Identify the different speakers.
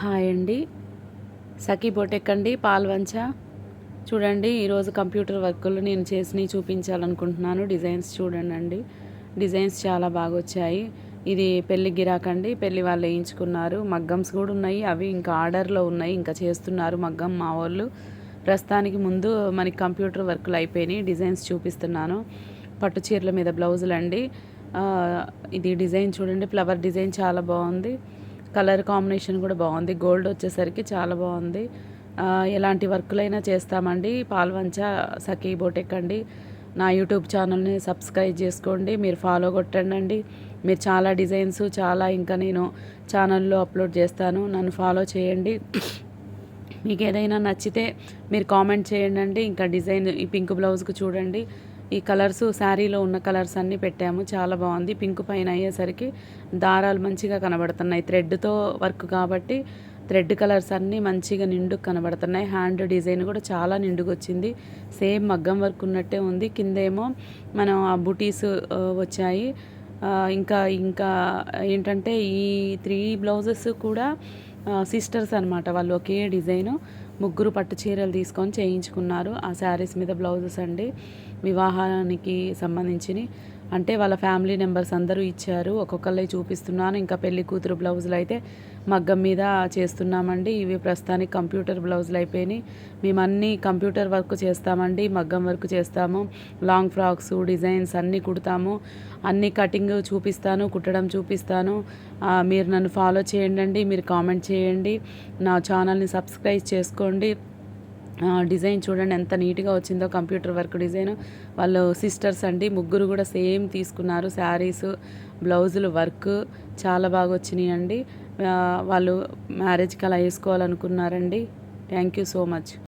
Speaker 1: Hi అండి. సఖీ boutique అండి, పాల్వంచ. చూడండి, ఈరోజు కంప్యూటర్ వర్కులు నేను చేసినవి చూపించాలనుకుంటున్నాను. డిజైన్స్ చూడండి. డిజైన్స్ చాలా బాగా వచ్చాయి. ఇది పెళ్లి గిరాకండి, పెళ్లి వాళ్ళు వేయించుకున్నారు. మగ్గమ్స్ కూడా ఉన్నాయి, అవి ఇంకా ఆర్డర్లో ఉన్నాయి, ఇంకా చేస్తున్నారు మగ్గం మా వాళ్ళు. ప్రస్తుతానికి ముందు మనకి కంప్యూటర్ వర్కులు అయిపోయినాయి. డిజైన్స్ చూపిస్తున్నాను. పట్టు చీరల మీద బ్లౌజులు అండి. ఇది డిజైన్ చూడండి, ఫ్లవర్ డిజైన్ చాలా బాగుంది. కలర్ కాంబినేషన్ కూడా బాగుంది. గోల్డ్ వచ్చేసరికి చాలా బాగుంది. ఎలాంటి వర్కులైనా చేస్తామండి. పాల్వంచ సఖీ బొటెక్ అండి. నా యూట్యూబ్ ఛానల్ని సబ్స్క్రైబ్ చేసుకోండి, మీరు ఫాలో కొట్టండి. మీరు చాలా డిజైన్స్ ఇంకా నేను ఛానల్లో అప్లోడ్ చేస్తాను, నన్ను ఫాలో చేయండి. మీకు ఏదైనా నచ్చితే మీరు కామెంట్ చేయండి. ఇంకా డిజైన్ ఈ పింక్ బ్లౌజ్కి చూడండి, ఈ కలర్స్ శారీలో ఉన్న కలర్స్ అన్నీ పెట్టాము. చాలా బాగుంది. పింక్ పైన అయ్యేసరికి దారాలు మంచిగా కనబడుతున్నాయి. థ్రెడ్తో వర్క్ కాబట్టి థ్రెడ్ కలర్స్ అన్నీ మంచిగా నిండుకు కనబడుతున్నాయి. హ్యాండ్ డిజైన్ కూడా చాలా నిండుగా వచ్చింది. సేమ్ మగ్గం వర్క్ ఉన్నట్టే ఉంది. కిందేమో మనం ఆ బుటీస్ వచ్చాయి. ఇంకా ఇంకా ఏంటంటే ఈ 3 బ్లౌజెస్ కూడా సిస్టర్స్ అనమాట. వాళ్ళు ఒకే డిజైను ముగ్గురు పట్టు చీరలు తీసుకొని చేయించుకున్నారు. ఆ శారీస్ మీద బ్లౌజెస్ అండి, వివాహానికి సంబంధించినవి. అంటే వాళ్ళ ఫ్యామిలీ మెంబర్స్ అందరూ ఇచ్చారు. ఒక్కొక్కళ్ళే చూపిస్తున్నాను. ఇంకా పెళ్లి కూతురు బ్లౌజులు అయితే మగ్గం మీద చేస్తున్నామండి. ఇవి ప్రస్తుతానికి కంప్యూటర్ బ్లౌజులు అయిపోయినాయి. మేము అన్నీ కంప్యూటర్ వర్క్ చేస్తామండి, మగ్గం వర్క్ చేస్తాము. లాంగ్ ఫ్రాక్స్ డిజైన్స్ అన్నీ కుడతాము. అన్నీ కటింగ్ చూపిస్తాను, కుట్టడం చూపిస్తాను. మీరు నన్ను ఫాలో చేయండి, మీరు కామెంట్ చేయండి, నా ఛానల్ని సబ్స్క్రైబ్ చేసుకోండి. డిజైన్ చూడండి ఎంత నీట్గా వచ్చిందో, కంప్యూటర్ వర్క్ డిజైన్. వాళ్ళు సిస్టర్స్ అండి, ముగ్గురు కూడా సేమ్ తీసుకున్నారు. శారీస్ బ్లౌజులు వర్క్ చాలా బాగా వచ్చినాయి అండి. వాళ్ళు మ్యారేజ్కి అలా వేసుకోవాలనుకున్నారండి. Thank you so much.